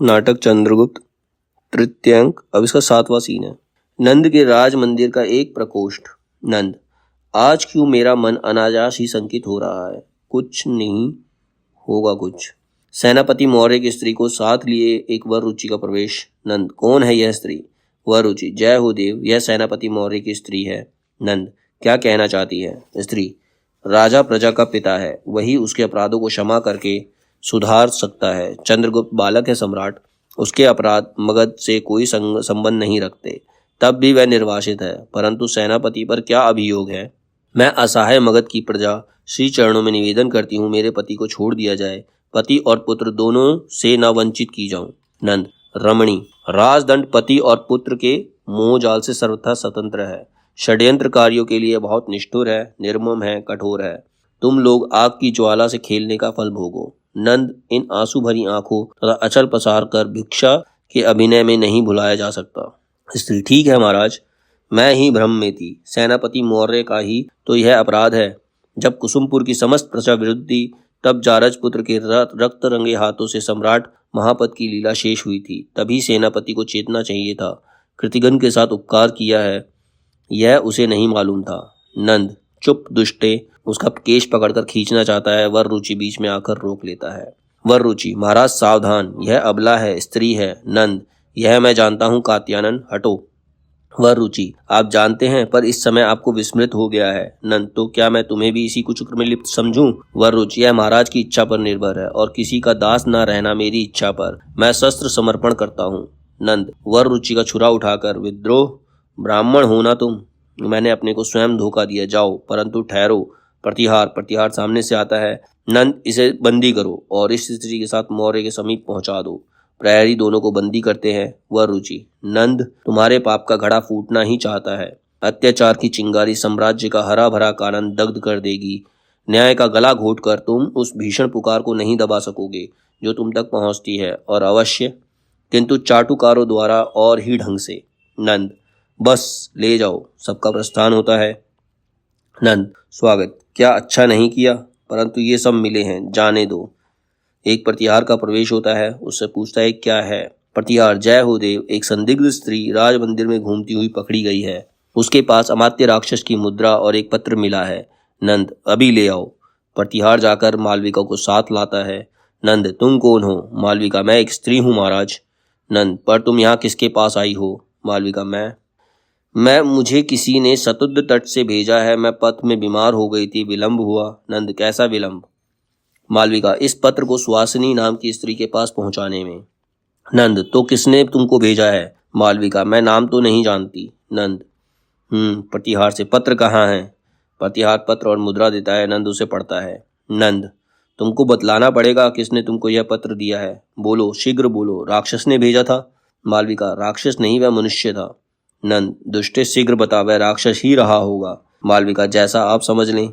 नाटक चंद्रगुप्त, तृतीय अंक। अब इसका 7वां सीन है। नंद के राज मंदिर का एक प्रकोष्ठ। नंद, आज क्यों मेरा मन अनायास ही संकित हो रहा है? कुछ नहीं होगा कुछ। सेनापति मौर्य की स्त्री को साथ लिए एक वर रुचि का प्रवेश। नंद, कौन है यह स्त्री? वर रुचि, जय हो देव, यह सेनापति मौर्य की स्त्री है। नंद, क्या कहना चाहती है? स्त्री, राजा प्रजा का पिता है, वही उसके अपराधों को क्षमा करके सुधार सकता है। चंद्रगुप्त बालक है सम्राट, उसके अपराध मगध से कोई संबंध नहीं रखते, तब भी वह निर्वासित है, परंतु सेनापति पर क्या अभियोग है? मैं असहाय मगध की प्रजा श्री चरणों में निवेदन करती हूँ, मेरे पति को छोड़ दिया जाए, पति और पुत्र दोनों से न वंचित की जाऊं। नंद, रमणी, राजदंड पति और पुत्र के मोह जाल से सर्वथा स्वतंत्र है, षड्यंत्रकारियों के लिए बहुत निष्ठुर है, निर्मम है, कठोर है। तुम लोग आग की ज्वाला से खेलने का फल भोगो। नंद, इन आंसू भरी आंखों तथा अचल पसार कर भिक्षा के अभिनय में नहीं भुलाया जा सकता। स्त्री, ठीक है महाराज, मैं ही भ्रम में थी, सेनापति मौर्य का ही तो यह अपराध है। जब कुसुमपुर की समस्त प्रजा विरुद्ध थी, तब जारज पुत्र के रक्त रंगे हाथों से सम्राट महापद की लीला शेष हुई थी, तभी सेनापति को चेतना चाहिए था। कृतिगन के साथ उपकार किया है, यह उसे नहीं मालूम था। नंद, चुप दुष्टे, उसका केश पकड़कर खींचना चाहता है, वर रुचि बीच में आकर रोक लेता है। वर रुचि, महाराज सावधान, यह अबला है, स्त्री है। नंद, यह मैं जानता हूँ कात्यायन, हटो। वर रुचि, आप जानते हैं, पर इस समय आपको विस्मृत हो गया है। नंद, तो क्या मैं तुम्हें भी इसी कुचक्र में लिप्त समझूं? वर रुचि, यह महाराज की इच्छा पर निर्भर है, और किसी का दास न रहना मेरी इच्छा पर। मैं शस्त्र समर्पण करता हूँ। नंद, वर रुचि का छुरा उठाकर, विद्रोह, ब्राह्मण हो ना तुम, मैंने अपने को स्वयं धोखा दिया, जाओ, परंतु ठहरो। प्रतिहार, प्रतिहार सामने से आता है। नंद, इसे बंदी करो और इस स्त्री के साथ मौर्य के समीप पहुंचा दो। प्रहरी दोनों को बंदी करते हैं। वर रुचि, नंद, तुम्हारे पाप का घड़ा फूटना ही चाहता है। अत्याचार की चिंगारी साम्राज्य का हरा भरा कानन दग्ध कर देगी। न्याय का गला घोट कर तुम उस भीषण पुकार को नहीं दबा सकोगे जो तुम तक पहुंचती है, और अवश्य, किंतु चाटुकारों द्वारा और ही ढंग से। नंद, बस ले जाओ, सबका प्रस्थान होता है। नंद, स्वागत, क्या अच्छा नहीं किया, परंतु ये सब मिले हैं, जाने दो। एक प्रतिहार का प्रवेश होता है, उससे पूछता है क्या है? प्रतिहार, जय हो देव, एक संदिग्ध स्त्री राज मंदिर में घूमती हुई पकड़ी गई है, उसके पास अमात्य राक्षस की मुद्रा और एक पत्र मिला है। नंद, अभी ले आओ। प्रतिहार जाकर मालविका को साथ लाता है। नंद, तुम कौन हो? मालविका, मैं एक स्त्री हूँ महाराज। नंद, पर तुम यहाँ किसके पास आई हो? मालविका, मैं मुझे किसी ने सतुद्ध तट से भेजा है, मैं पथ में बीमार हो गई थी, विलंब हुआ। नंद, कैसा विलंब? मालविका, इस पत्र को सुहासिनी नाम की स्त्री के पास पहुंचाने में। नंद, तो किसने तुमको भेजा है? मालविका, मैं नाम तो नहीं जानती। नंद, प्रतिहार से, पत्र कहाँ है? प्रतिहार पत्र और मुद्रा देता है, नंद उसे पढ़ता है। नंद, तुमको बतलाना पड़ेगा किसने तुमको यह पत्र दिया है, बोलो, शीघ्र बोलो, राक्षस ने भेजा था? मालविका, राक्षस नहीं, वह मनुष्य था। नंद, दुष्टे, शीघ्र बता, वह राक्षस ही रहा होगा। मालविका, जैसा आप समझ लें।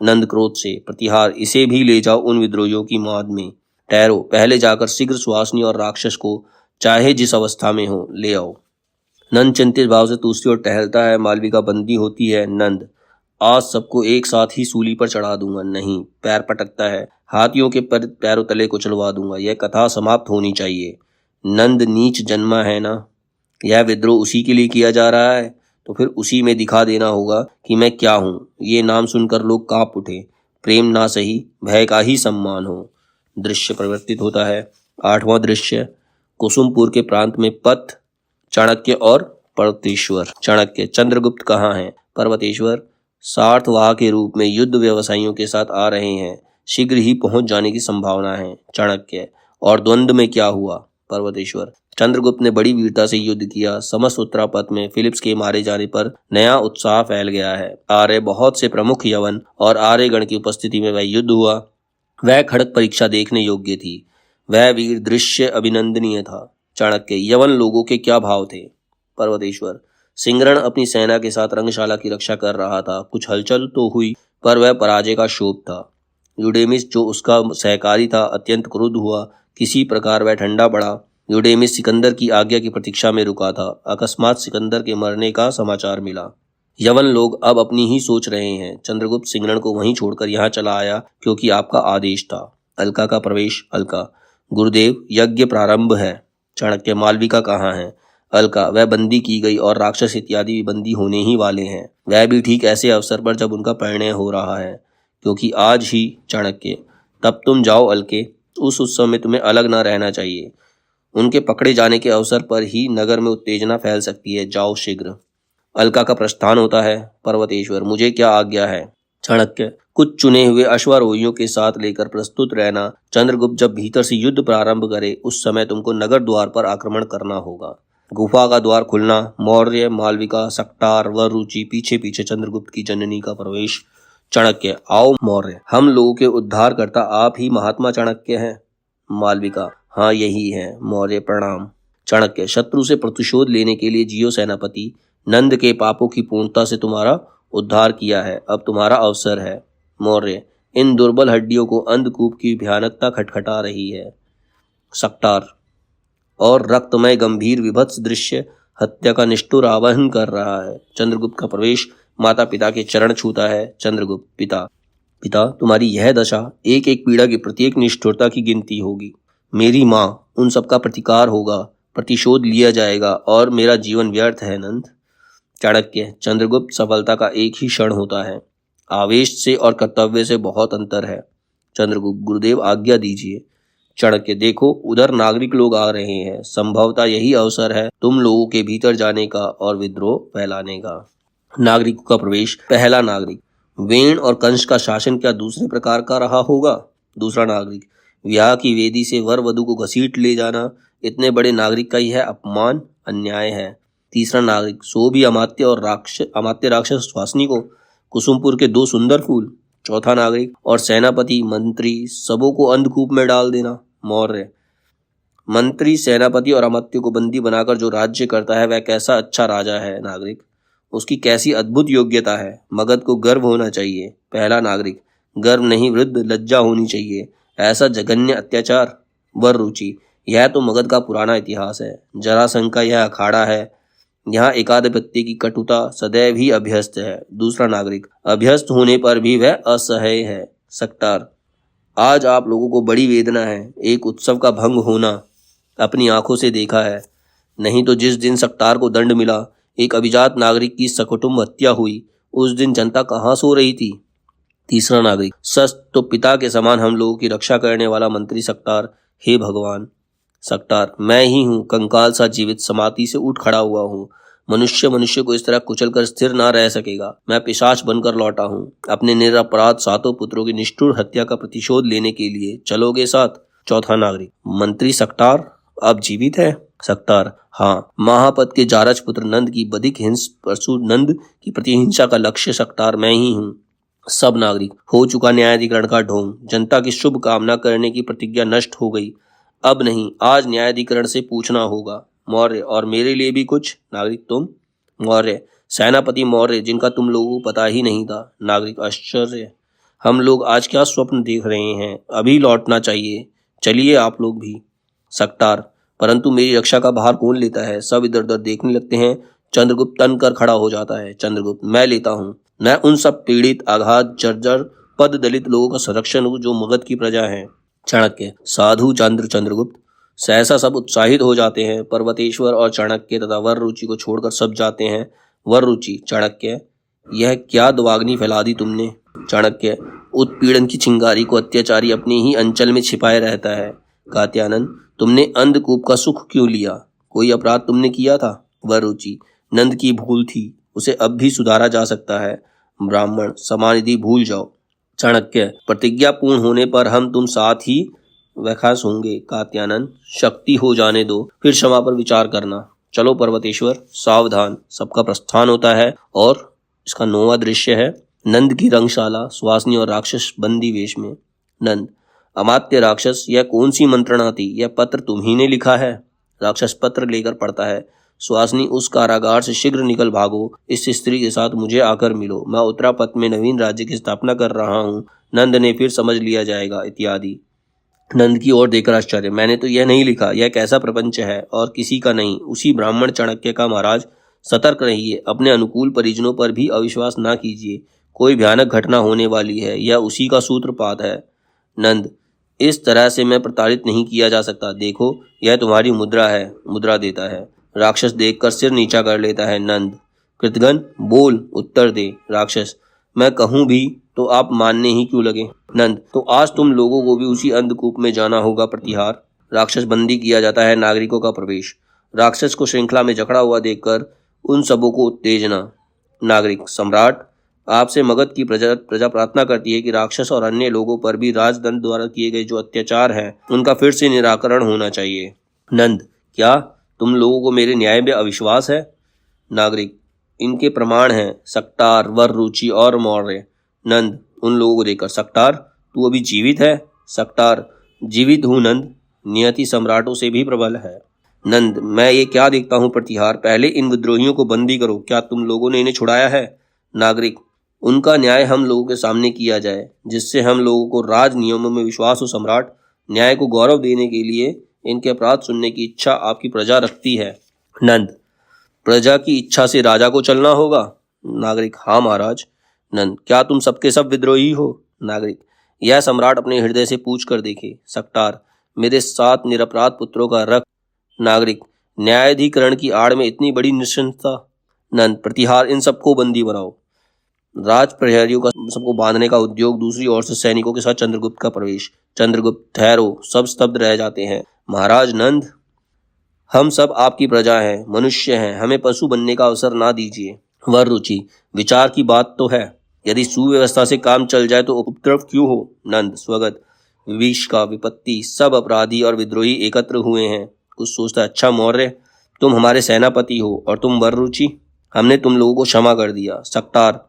नंद क्रोध से, प्रतिहार, इसे भी ले जाओ उन विद्रोहियों की माद में। ठहरो, पहले जाकर शीघ्र सुहासिनी और राक्षस को, चाहे जिस अवस्था में हो, ले आओ। नंद चिंतित भाव से दूसरी ओर टहलता है। मालविका बंदी होती है। नंद, आज सबको एक साथ ही सूली पर चढ़ा दूंगा। नहीं, पैर पटकता है, हाथियों के पैरों तले कुचलवा दूंगा, यह कथा समाप्त होनी चाहिए। नंद, नीच जन्मा है ना, यह विद्रोह उसी के लिए किया जा रहा है, तो फिर उसी में दिखा देना होगा कि मैं क्या हूँ। ये नाम सुनकर लोग कांप उठे, प्रेम ना सही, भय का ही सम्मान हो। दृश्य परिवर्तित होता है। 8वां दृश्य, कुसुमपुर के प्रांत में पथ, चाणक्य और पर्वतेश्वर। चाणक्य, चंद्रगुप्त कहाँ है? पर्वतेश्वर, सार्थवाह के रूप में युद्ध व्यवसायियों के साथ आ रहे हैं, शीघ्र ही पहुंच जाने की संभावना है। चाणक्य, और द्वंद्व में क्या हुआ? पर्वतेश्वर, चंद्रगुप्त ने बड़ी वीरता से युद्ध किया, समस्त उत्तरापथ में फिलिप्स के मारे जाने पर नया उत्साह फैल गया है। आर्य बहुत से प्रमुख यवन और आर्यगण की उपस्थिति में वह युद्ध हुआ। वह खड़क परीक्षा देखने योग्य थी, वह वीर दृश्य अभिनंदनीय था। चाणक्य, यवन लोगों के क्या भाव थे? पर्वतेश्वर, सिंगरण अपनी सेना के साथ रंगशाला की रक्षा कर रहा था, कुछ हलचल तो हुई, पर वह पराजय का शोक था। यूडेमिस, जो उसका सहकारी था, अत्यंत क्रुद्ध हुआ, किसी प्रकार वह ठंडा पड़ा। यूडेमिस सिकंदर की आज्ञा की प्रतीक्षा में रुका था, अकस्मात सिकंदर के मरने का समाचार मिला। यवन लोग अब अपनी ही सोच रहे हैं। चंद्रगुप्त सिंगरण को वहीं छोड़कर यहाँ चला आया क्योंकि आपका आदेश था। अलका का प्रवेश। अलका, गुरुदेव, यज्ञ प्रारंभ है। चाणक्य मालविका कहाँ है? अलका वह बंदी की गई और राक्षस इत्यादि भी बंदी होने ही वाले हैं, वह भी ठीक ऐसे अवसर पर जब उनका परिणय हो रहा है, क्योंकि आज ही। चाणक्य तब तुम जाओ अलके, उस उत्सव में तुम्हें अलग न रहना चाहिए। उनके पकड़े जाने के अवसर पर ही नगर में उत्तेजना फैल सकती है, जाओ शीघ्र। अलका का प्रस्थान होता है। पर्वतेश्वर मुझे क्या आज्ञा है? चाणक्य कुछ चुने हुए अश्वारोहियों के साथ लेकर प्रस्तुत रहना। चंद्रगुप्त जब भीतर से युद्ध प्रारंभ करे उस समय तुमको नगर द्वार पर आक्रमण करना होगा। गुफा का द्वार खुलना। मौर्य, मालविका, सक्टार व रुचि पीछे पीछे चंद्रगुप्त की जननी का प्रवेश। चाणक्य आओ मौर्य, हम लोगों के उद्धार करता आप ही महात्मा चाणक्य हैं। मालविका हाँ यही है मौर्य, प्रणाम। चाणक्य शत्रु से प्रतिशोध लेने के लिए जियो सेनापति, नंद के पापों की पूर्णता से तुम्हारा उद्धार किया है, अब तुम्हारा अवसर है। मौर्य इन दुर्बल हड्डियों को अंधकूप की भयानकता खटखटा रही है। सक्टार और रक्तमय गंभीर विभत्स दृश्य हत्या का निष्ठुर आवाहन कर रहा है। चंद्रगुप्त का प्रवेश। माता पिता के चरण छूता है। चंद्रगुप्त पिता तुम्हारी यह दशा, एक एक पीड़ा की प्रत्येक निष्ठुरता की गिनती होगी। मेरी माँ, उन सबका प्रतिकार होगा, प्रतिशोध लिया जाएगा और मेरा जीवन व्यर्थ है नंद। चाणक्य चंद्रगुप्त सफलता का एक ही क्षण होता है, आवेश से और कर्तव्य से बहुत अंतर है। चंद्रगुप्त गुरुदेव आज्ञा दीजिए। चाणक्य देखो उधर नागरिक लोग आ रहे हैं, संभवतः यही अवसर है तुम लोगों के भीतर जाने का और विद्रोह फैलाने का। नागरिकों का प्रवेश। पहला नागरिक वेण और कंस का शासन क्या दूसरे प्रकार का रहा होगा? दूसरा नागरिक विवाह की वेदी से वर वधु को घसीट ले जाना इतने बड़े नागरिक का यह अपमान, अन्याय है। तीसरा नागरिक सो भी अमात्य राक्षस सुहासिनी को कुसुमपुर के 2 सुंदर फूल। चौथा नागरिक और सेनापति मंत्री सबों को अंधकूप में डाल देना। मौर्य मंत्री सेनापति और अमात्य को बंदी बनाकर जो राज्य करता है वह कैसा अच्छा राजा है। नागरिक उसकी कैसी अद्भुत योग्यता है, मगध को गर्व होना चाहिए। पहला नागरिक गर्व नहीं, वृद्ध लज्जा होनी चाहिए, ऐसा जघन्य अत्याचार। वर रुचि यह तो मगध का पुराना इतिहास है, जरासंध का यह अखाड़ा है, यहाँ एकाधिपत्य की कटुता सदैव ही अभ्यस्त है। दूसरा नागरिक अभ्यस्त होने पर भी वह असह्य है। सक्टार आज आप लोगों को बड़ी वेदना है, एक उत्सव का भंग होना अपनी आंखों से देखा है, नहीं तो जिस दिन सक्टार को दंड मिला, एक अभिजात नागरिक की सकुटुम्ब हत्या हुई, उस दिन जनता कहाँ सो रही थी। तीसरा नागरिक सच तो पिता के समान हम लोगों की रक्षा करने वाला मंत्री सक्टार, हे भगवान। सक्टार मैं ही हूँ, कंकाल सा जीवित समाधि से उठ खड़ा हुआ हूँ। मनुष्य को इस तरह कुचल कर स्थिर ना रह सकेगा। मैं पिशाच बनकर लौटा हूँ, अपने निरपराध 7 पुत्रों की निष्ठुर हत्या का प्रतिशोध लेने के लिए चलोगे साथ? चौथा नागरिक मंत्री सक्टार अब जीवित है? सक्तार हाँ, महापद के जारज पुत्र नंद की बधिक हिंस परशु नंद की प्रतिहिंसा का लक्ष्य सक्तार मैं ही हूँ। सब नागरिक हो चुका न्यायाधिकरण का ढोंग, जनता की शुभ कामना करने की प्रतिज्ञा नष्ट हो गई, अब नहीं आज न्यायाधिकरण से पूछना होगा। मौर्य और मेरे लिए भी कुछ? नागरिक तुम? मौर्य सेनापति मौर्य जिनका तुम लोगों को पता ही नहीं था। नागरिक आश्चर्य, हम लोग आज क्या स्वप्न देख रहे हैं, अभी लौटना चाहिए, चलिए आप लोग भी। सक्तार परंतु मेरी रक्षा का भार कौन लेता है? सब इधर उधर देखने लगते हैं। चंद्रगुप्त तन कर खड़ा हो जाता है। चंद्रगुप्त मैं लेता हूँ, मैं उन सब पीड़ित आघात जर्जर पद दलित लोगों का संरक्षण हूँ जो मगध की प्रजा है। चाणक्य साधु चंद्रगुप्त सहसा सब उत्साहित हो जाते हैं। पर्वतेश्वर और चाणक्य तथा वर रुचि को छोड़कर सब जाते हैं। वर रुचि चाणक्य यह क्या दवाग्नि फैला दी तुमने? चाणक्य उत्पीड़न की चिंगारी को अत्याचारी अपने ही अंचल में छिपाए रहता है। कात्यायन तुमने अंधकूप का सुख क्यों लिया? कोई अपराध तुमने किया था? वर रुचि नंद की भूल थी, उसे अब भी सुधारा जा सकता है। ब्राह्मण समानिधि भूल जाओ। चाणक्य प्रतिज्ञा पूर्ण होने पर हम तुम साथ ही वैखास होंगे। कात्यायन शक्ति हो जाने दो, फिर क्षमा पर विचार करना। चलो पर्वतेश्वर सावधान। सबका प्रस्थान होता है और इसका 9वां दृश्य है नंद की रंगशाला, सुहासिनी और राक्षस बंदी वेश में। नंद अमात्य राक्षस यह कौन सी मंत्रणा थी? यह पत्र तुम ही ने लिखा है? राक्षस पत्र लेकर पढ़ता है। सुहासिनी उस कारागार से शीघ्र निकल भागो, इस स्त्री के साथ मुझे आकर मिलो, मैं उत्तरापथ में नवीन राज्य की स्थापना कर रहा हूँ, नंद ने फिर समझ लिया जाएगा इत्यादि। नंद की ओर देखकर आश्चर्य, मैंने तो यह नहीं लिखा, यह कैसा प्रपंच है और किसी का नहीं, उसी ब्राह्मण चाणक्य का। महाराज सतर्क रहिए, अपने अनुकूल परिजनों पर भी अविश्वास ना कीजिए, कोई भयानक घटना होने वाली है, यह उसी का सूत्रपात है। नंद इस तरह से मैं प्रताड़ित नहीं किया जा सकता। देखो, यह तुम्हारी मुद्रा है। मुद्रा देता है। राक्षस देखकर सिर नीचा कर लेता है। नंद, कृतघ्न बोल, उत्तर दे। राक्षस, मैं कहूं भी तो आप मानने ही क्यों लगे। नंद, तो आज तुम लोगों को भी उसी अंधकूप में जाना होगा। प्रतिहार। राक्षस बंदी किया जाता है। नागरिकों का प्रवेश। राक्षस को श्रृंखला में जकड़ा हुआ देखकर उन सबों को उत्तेजना। नागरिक, सम्राट, आपसे मगध की प्रजा प्रार्थना करती है कि राक्षस और अन्य लोगों पर भी राजदंड द्वारा किए गए जो अत्याचार हैं उनका फिर से निराकरण होना चाहिए। नंद, क्या तुम लोगों को मेरे न्याय में अविश्वास है। नागरिक, इनके प्रमाण हैं सक्टार, वर रुचि और मौर्य। नंद उन लोगों को देखकर, सक्टार, तू अभी जीवित है। सक्टार, जीवित हूँ नंद, नियति सम्राटों से भी प्रबल है। नंद, मैं ये क्या देखता हूँ। प्रतिहार, पहले इन विद्रोहियों को बंदी करो। क्या तुम लोगों ने इन्हें छुड़ाया है। नागरिक, उनका न्याय हम लोगों के सामने किया जाए जिससे हम लोगों को राज नियमों में विश्वास हो। सम्राट, न्याय को गौरव देने के लिए इनके अपराध सुनने की इच्छा आपकी प्रजा रखती है। नंद, प्रजा की इच्छा से राजा को चलना होगा। नागरिक, हाँ महाराज। नंद, क्या तुम सबके सब विद्रोही हो। नागरिक, यह सम्राट अपने हृदय से पूछ कर देखे। सक्टार, मेरे 7 निरपराध पुत्रों का रक्त। नागरिक, न्यायाधिकरण की आड़ में इतनी बड़ी निश्चिंतता। नंद, प्रतिहार, इन सबको बंदी बनाओ। राज प्रहरियों का सबको बांधने का उद्योग। दूसरी ओर से सैनिकों के साथ चंद्रगुप्त का प्रवेश। चंद्रगुप्त, ठहरो। सब स्तब्ध रह जाते हैं। महाराज नंद, हम सब आपकी प्रजा हैं, मनुष्य हैं, हमें पशु बनने का अवसर ना दीजिए। वर रुचि, विचार की बात तो है। यदि सुव्यवस्था से काम चल जाए तो उपद्रव क्यों हो। नंद, स्वगत, विष का विपत्ति, सब अपराधी और विद्रोही एकत्र हुए हैं। कुछ सोचता, अच्छा मौर्य, तुम हमारे सेनापति हो और तुम वर रुचि, हमने तुम लोगों को क्षमा कर दिया। सक्टार,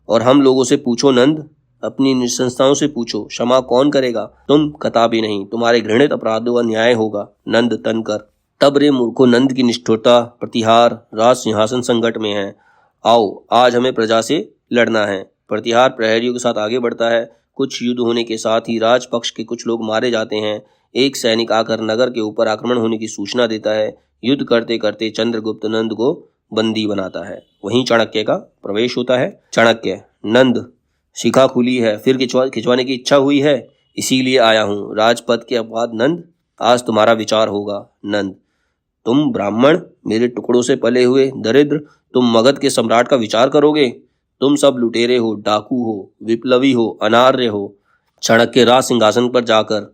और हम लोगों से पूछो नंद, अपनी निसंस्थाओं से पूछो, क्षमा कौन करेगा। तुम कदापि नहीं, तुम्हारे घृणित अपराधों का न्याय होगा। नंद तनकर, तब रे मूर्खो, नंद की निष्ठुरता। प्रतिहार, राज सिंहासन संकट में है। आओ, आज हमें प्रजा से लड़ना है। प्रतिहार प्रहरियों के साथ आगे बढ़ता है। कुछ युद्ध होने के साथ ही राजपक्ष के कुछ लोग मारे जाते हैं। एक सैनिक आकर नगर के ऊपर आक्रमण होने की सूचना देता है। युद्ध करते करते चंद्रगुप्त नंद को बंदी बनाता है। वहीं चाणक्य का प्रवेश होता है। चाणक्य, नंद, शिखा खुली है, फिर खिंचवाने की इच्छा हुई है, इसीलिए आया हूँ। राजपद के अपवाद नंद, आज तुम्हारा विचार होगा। नंद, तुम ब्राह्मण, मेरे टुकड़ों से पले हुए दरिद्र, तुम मगध के सम्राट का विचार करोगे। तुम सब लुटेरे हो, डाकू हो, विप्लवी हो, अनार्य हो। चाणक्य, राज सिंहासन पर जाकर,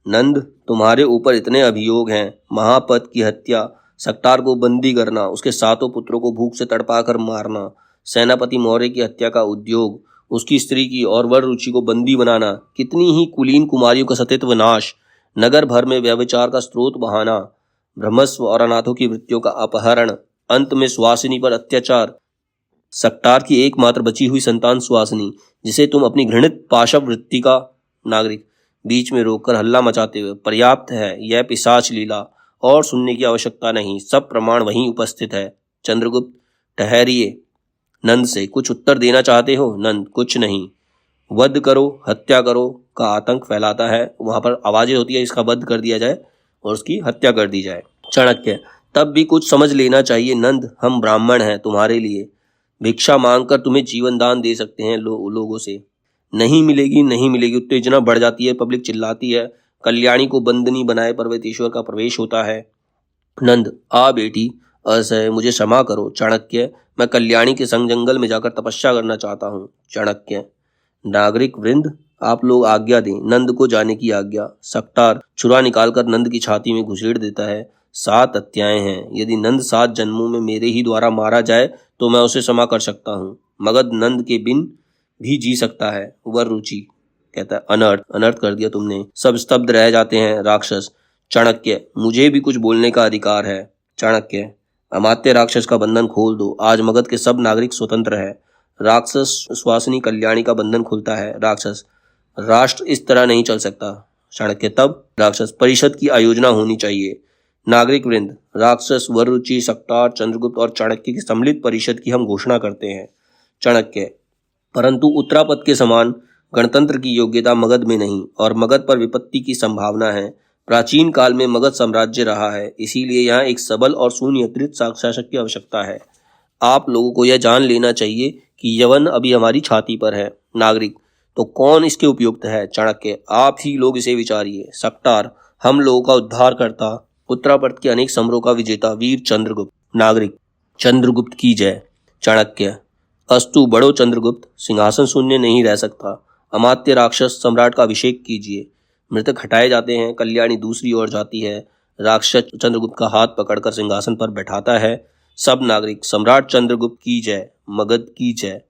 नंद, तुम्हारे ऊपर इतने अभियोग हैं। महापद की हत्या, सक्टार को बंदी करना, उसके 7 पुत्रों को भूख से तड़पाकर मारना, सेनापति मौर्य की हत्या का उद्योग, उसकी स्त्री की और वर रुचि को बंदी बनाना, कितनी ही कुलीन कुमारियों का सतित्व नाश, नगर भर में व्यभिचार का स्रोत बहाना, ब्रह्मस्व और अनाथों की वृत्तियों का अपहरण, अंत में सुवासिनी पर अत्याचार, सक्टार की एकमात्र बची हुई संतान सुवासिनी, जिसे तुम अपनी घृणित पाशव वृत्ति का। नागरिक, बीच में रोककर हल्ला मचाते हुए, पर्याप्त है, यह पिशाच लीला, और सुनने की आवश्यकता नहीं, सब प्रमाण वहीं उपस्थित है। चंद्रगुप्त, ठहरिए। नंद से, कुछ उत्तर देना चाहते हो। नंद, कुछ नहीं, वध करो, हत्या करो का आतंक फैलाता है। वहां पर आवाजें होती है, इसका वध कर दिया जाए और उसकी हत्या कर दी जाए। चाणक्य, तब भी कुछ समझ लेना चाहिए नंद, हम ब्राह्मण हैं, तुम्हारे लिए भिक्षा मांगकर तुम्हें जीवन दान दे सकते हैं। लोगों से नहीं मिलेगी, नहीं मिलेगी। उत्तेजना बढ़ जाती है, पब्लिक चिल्लाती है। कल्याणी को बंदनी बनाए पर्वतेश्वर का प्रवेश होता है। नंद, आ बेटी, असह्य, मुझे क्षमा करो। चाणक्य, मैं कल्याणी के संग जंगल में जाकर तपस्या करना चाहता हूँ। चाणक्य, नागरिक वृंद, आप लोग आज्ञा दें, नंद को जाने की आज्ञा। सक्टार छुरा निकालकर नंद की छाती में घुसेड़ देता है। 7 हत्याएं हैं, यदि नंद 7 जन्मों में मेरे ही द्वारा मारा जाए तो मैं उसे क्षमा कर सकता हूँ। मगध नंद के बिन भी जी सकता है। वर रुचि कहता है, अनर्थ, अनर्थ कर दिया तुमने। सब स्तब्ध रह जाते हैं। राक्षस। चाणक्य, मुझे भी कुछ बोलने का अधिकार है। चाणक्य, अमात्य राक्षस का बंधन खोल दो, आज मगध के सब नागरिक स्वतंत्र है। राक्षस, सुवासिनी कल्याणी का बंधन खुलता है। राक्षस, राष्ट्र इस तरह नहीं चल सकता। चाणक्य, तब। राक्षस, परिषद की आयोजना होनी चाहिए। नागरिक वृंद, राक्षस, वरुचि, सक्टार, चंद्रगुप्त और चाणक्य की सम्मिलित परिषद की हम घोषणा करते हैं। चाणक्य, परंतु उत्तरापद के समान गणतंत्र की योग्यता मगध में नहीं, और मगध पर विपत्ति की संभावना है। प्राचीन काल में मगध साम्राज्य रहा है, इसीलिए यहाँ एक सबल और सुनियंत्रित शासक की आवश्यकता है। आप लोगों को यह जान लेना चाहिए कि यवन अभी हमारी छाती पर है। नागरिक, तो कौन इसके उपयुक्त है? चाणक्य, आप ही लोग इसे विचारिए। सक्टार, हम लोगों का उद्धार करता, उत्तरापर्त के अनेक समरों का विजेता वीर चंद्रगुप्त। नागरिक, चंद्रगुप्त की जय। चाणक्य, अस्तु बड़ो चंद्रगुप्त, सिंहासन शून्य नहीं रह सकता। अमात्य राक्षस सम्राट का अभिषेक कीजिए। मृतक हटाए जाते हैं, कल्याणी दूसरी ओर जाती है। राक्षस चंद्रगुप्त का हाथ पकड़कर सिंहासन पर बैठाता है। सब नागरिक, सम्राट चंद्रगुप्त की जय, मगध की जय।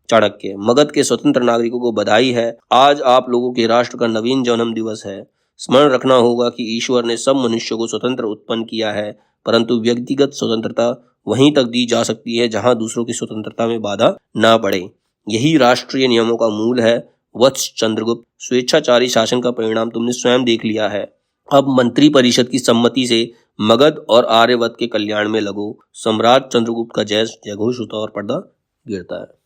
चाणक्य, मगध के स्वतंत्र नागरिकों को बधाई है। आज आप लोगों के राष्ट्र का नवीन जन्म दिवस है। स्मरण रखना होगा कि ईश्वर ने सब मनुष्यों को स्वतंत्र उत्पन्न किया है, परंतु व्यक्तिगत स्वतंत्रता वहीं तक दी जा सकती है जहां दूसरों की स्वतंत्रता में बाधा ना पड़े। यही राष्ट्रीय नियमों का मूल है। वत्स चंद्रगुप्त, स्वेच्छाचारी शासन का परिणाम तुमने स्वयं देख लिया है। अब मंत्री परिषद की सम्मति से मगध और आर्यवत के कल्याण में लगो। सम्राट चंद्रगुप्त का जय जयघोष होता और पर्दा गिरता है।